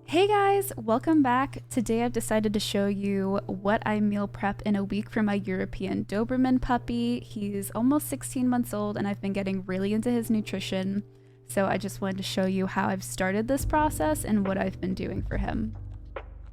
Hey guys, welcome back. Today I've decided to show you what I meal prep in a week for my European Doberman puppy. He's almost 16 months old and I've been getting really into his nutrition. So I just wanted to show you how I've started this process and what I've been doing for him.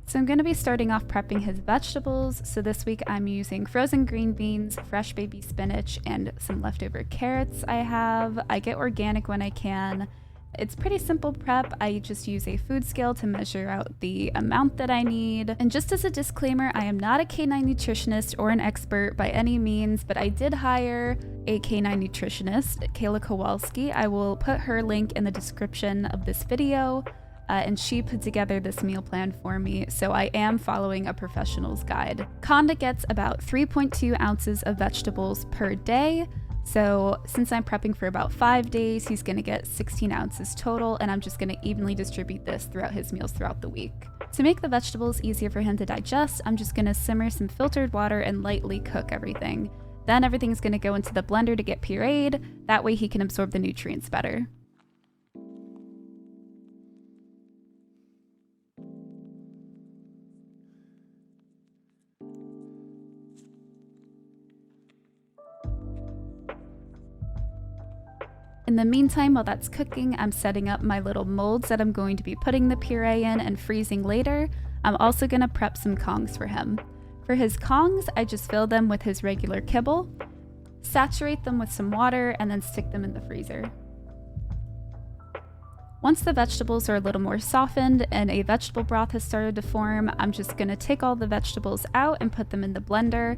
So I'm going to be starting off prepping his vegetables. So this week I'm using frozen green beans, fresh baby spinach, and some leftover carrots I have. I get organic when I can. It's pretty simple prep. I just use a food scale to measure out the amount that I need. And just as a disclaimer, I am not a canine nutritionist or an expert by any means, but I did hire a canine nutritionist, Kayla Kowalski. I will put her link in the description of this video. And she put together this meal plan for me, so I am following a professional's guide. Kanda gets about 3.2 ounces of vegetables per day. So since I'm prepping for about 5 days, he's gonna get 16 ounces total, and I'm just gonna evenly distribute this throughout his meals throughout the week. To make the vegetables easier for him to digest, I'm just gonna simmer some filtered water and lightly cook everything. Then everything's gonna go into the blender to get pureed, that way he can absorb the nutrients better. In the meantime, while that's cooking, I'm setting up my little molds that I'm going to be putting the puree in and freezing later. I'm also going to prep some Kongs for him. For his Kongs, I just fill them with his regular kibble, saturate them with some water, and then stick them in the freezer. Once the vegetables are a little more softened and a vegetable broth has started to form, I'm just going to take all the vegetables out and put them in the blender.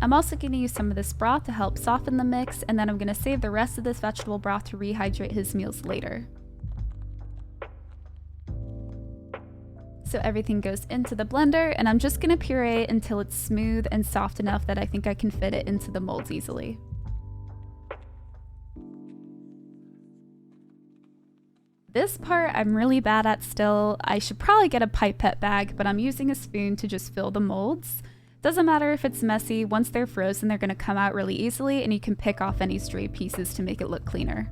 I'm also going to use some of this broth to help soften the mix, and then I'm going to save the rest of this vegetable broth to rehydrate his meals later. So everything goes into the blender, and I'm just going to puree until it's smooth and soft enough that I think I can fit it into the molds easily. This part I'm really bad at still. I should probably get a pipette bag, but I'm using a spoon to just fill the molds. Doesn't matter if it's messy, once they're frozen they're going to come out really easily and you can pick off any stray pieces to make it look cleaner.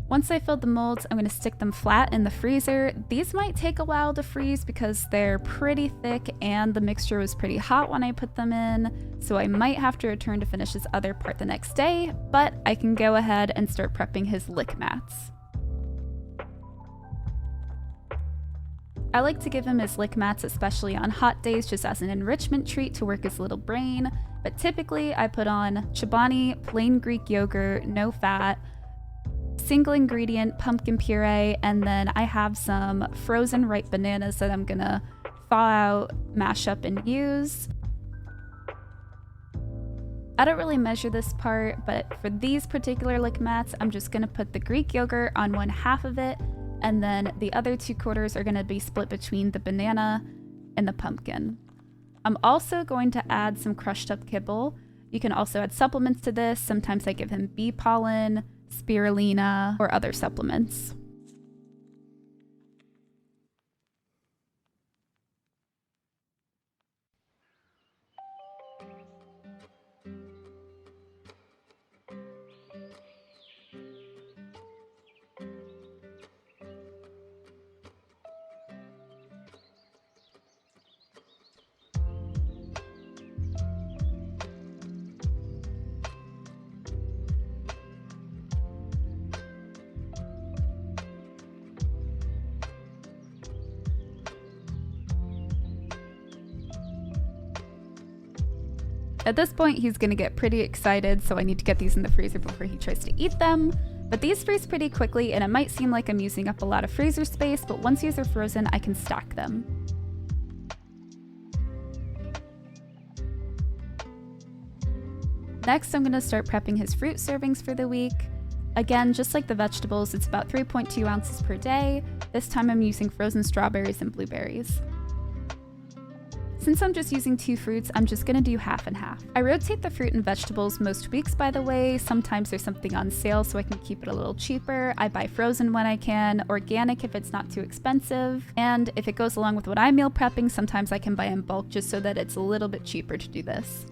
Once I filled the molds, I'm going to stick them flat in the freezer. These might take a while to freeze because they're pretty thick and the mixture was pretty hot when I put them in, so I might have to return to finish this other part the next day, but I can go ahead and start prepping his lick mats. I like to give him his lick mats, especially on hot days, just as an enrichment treat to work his little brain, but typically I put on Chobani plain Greek yogurt, no fat, single ingredient pumpkin puree, and then I have some frozen ripe bananas that I'm gonna thaw out, mash up, and use. I don't really measure this part, but for these particular lick mats, I'm just gonna put the Greek yogurt on one half of it, and then the other 2/4 are going to be split between the banana and the pumpkin. I'm also going to add some crushed up kibble. You can also add supplements to this. Sometimes I give him bee pollen, spirulina, or other supplements. At this point, he's going to get pretty excited, so I need to get these in the freezer before he tries to eat them. But these freeze pretty quickly, and it might seem like I'm using up a lot of freezer space, but once these are frozen, I can stack them. Next, I'm going to start prepping his fruit servings for the week. Again, just like the vegetables, it's about 3.2 ounces per day. This time I'm using frozen strawberries and blueberries. Since I'm just using 2 fruits, I'm just gonna do half and half. I rotate the fruit and vegetables most weeks, by the way. Sometimes there's something on sale so I can keep it a little cheaper. I buy frozen when I can, organic if it's not too expensive. And if it goes along with what I'm meal prepping, sometimes I can buy in bulk just so that it's a little bit cheaper to do this.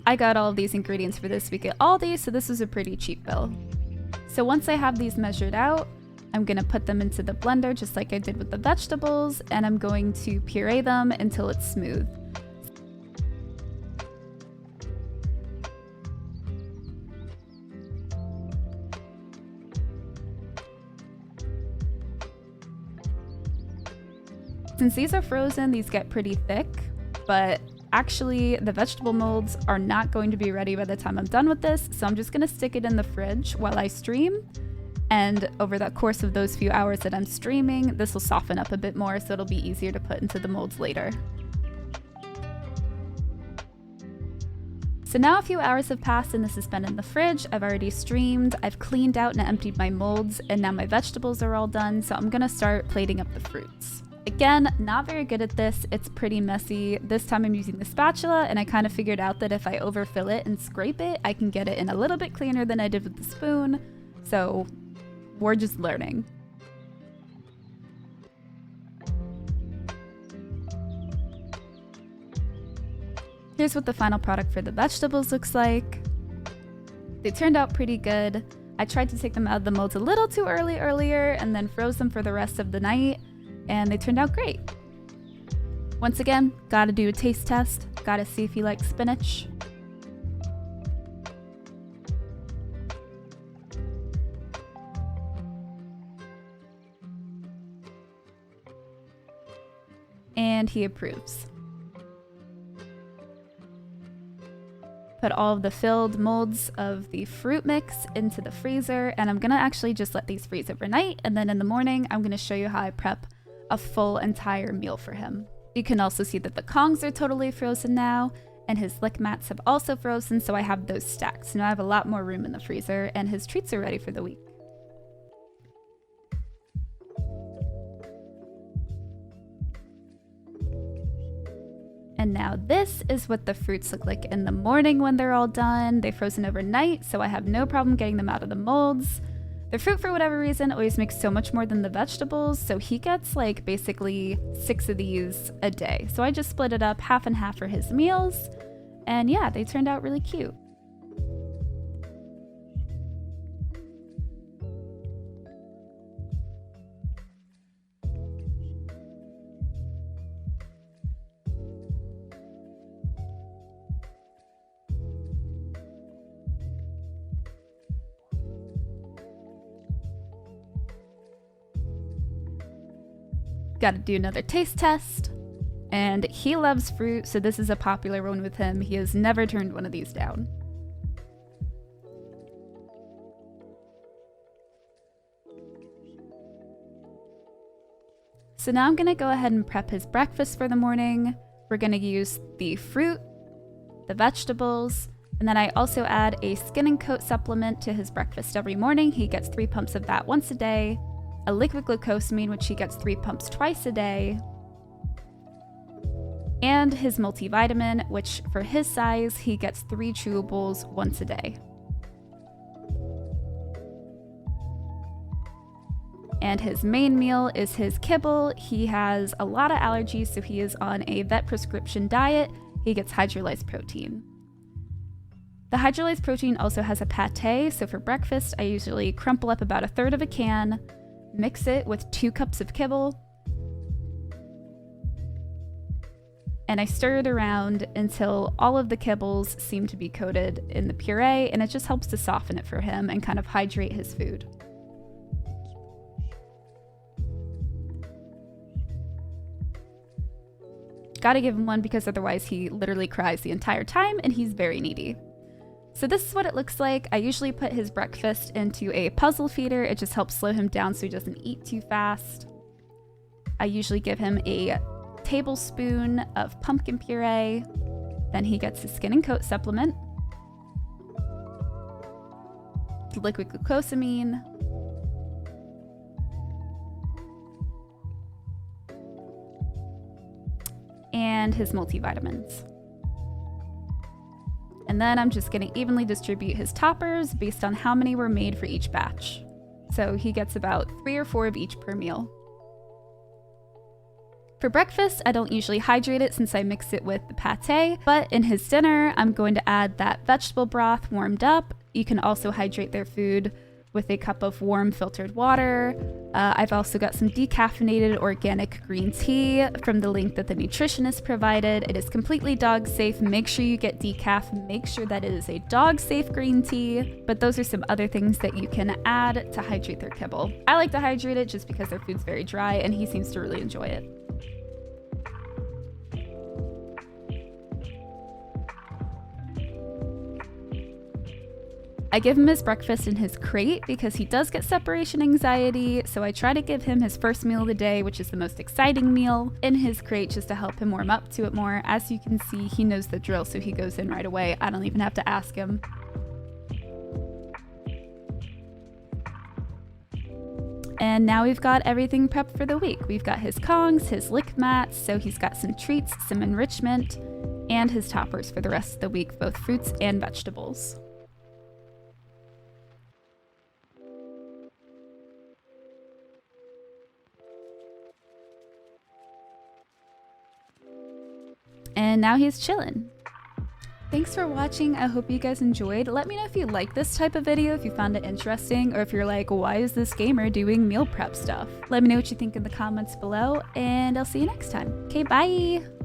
I got all of these ingredients for this week at Aldi, so this was a pretty cheap bill. So once I have these measured out, I'm gonna put them into the blender just like I did with the vegetables, and I'm going to puree them until it's smooth. Since these are frozen, these get pretty thick, but actually the vegetable molds are not going to be ready by the time I'm done with this, so I'm just gonna stick it in the fridge while I stream. And over the course of those few hours that I'm streaming, this will soften up a bit more, so it'll be easier to put into the molds later. So now a few hours have passed and this has been in the fridge. I've already streamed, I've cleaned out and emptied my molds, and now my vegetables are all done, so I'm gonna start plating up the fruits. Again, not very good at this, it's pretty messy. This time I'm using the spatula, and I kind of figured out that if I overfill it and scrape it, I can get it in a little bit cleaner than I did with the spoon, so we're just learning. Here's what the final product for the vegetables looks like. They turned out pretty good. I tried to take them out of the molds a little too earlier and then froze them for the rest of the night, and they turned out great. Once again, gotta do a taste test, gotta see if you like spinach. And he approves. Put all of the filled molds of the fruit mix into the freezer, and I'm gonna actually just let these freeze overnight, and then in the morning I'm gonna show you how I prep a full entire meal for him. You can also see that the Kongs are totally frozen now, and his lick mats have also frozen, so I have those stacked. So now I have a lot more room in the freezer, and his treats are ready for the week. And now this is what the fruits look like in the morning when they're all done. They've frozen overnight, so I have no problem getting them out of the molds. The fruit, for whatever reason, always makes so much more than the vegetables, so he gets like basically 6 of these a day. So I just split it up half and half for his meals, and yeah, they turned out really cute. Got to do another taste test, and he loves fruit, so this is a popular one with him. He has never turned one of these down. So now I'm gonna go ahead and prep his breakfast for the morning. We're gonna use the fruit, the vegetables, and then I also add a skin and coat supplement to his breakfast every morning. He gets 3 pumps of that once a day. A liquid glucosamine, which he gets 3 pumps twice a day, and his multivitamin, which for his size, he gets 3 chewables once a day. And his main meal is his kibble. He has a lot of allergies, so he is on a vet prescription diet. He gets hydrolyzed protein. The hydrolyzed protein also has a pate, so for breakfast, I usually crumple up about 1/3 of a can, mix it with 2 cups of kibble, and I stir it around until all of the kibbles seem to be coated in the puree, and it just helps to soften it for him and kind of hydrate his food. Gotta give him one because otherwise he literally cries the entire time and he's very needy. So this is what it looks like. I usually put his breakfast into a puzzle feeder. It just helps slow him down so he doesn't eat too fast. I usually give him a tablespoon of pumpkin puree. Then he gets his skin and coat supplement, liquid glucosamine, and his multivitamins. And then I'm just going to evenly distribute his toppers based on how many were made for each batch. So he gets about 3 or 4 of each per meal. For breakfast, I don't usually hydrate it since I mix it with the pate, but in his dinner, I'm going to add that vegetable broth warmed up. You can also hydrate their food with a cup of warm filtered water. I've also got some decaffeinated organic green tea from the link that the nutritionist provided. It is completely dog safe. Make sure you get decaf. Make sure that it is a dog safe green tea. But those are some other things that you can add to hydrate their kibble. I like to hydrate it just because their food's very dry and he seems to really enjoy it. I give him his breakfast in his crate because he does get separation anxiety, so I try to give him his first meal of the day, which is the most exciting meal, in his crate just to help him warm up to it more. As you can see, he knows the drill, so he goes in right away. I don't even have to ask him. And now we've got everything prepped for the week. We've got his Kongs, his lick mats, so he's got some treats, some enrichment, and his toppers for the rest of the week, both fruits and vegetables. And now he's chilling. Thanks for watching. I hope you guys enjoyed. Let me know if you like this type of video, if you found it interesting, or if you're like, why is this gamer doing meal prep stuff? Let me know what you think in the comments below, and I'll see you next time. Okay, bye!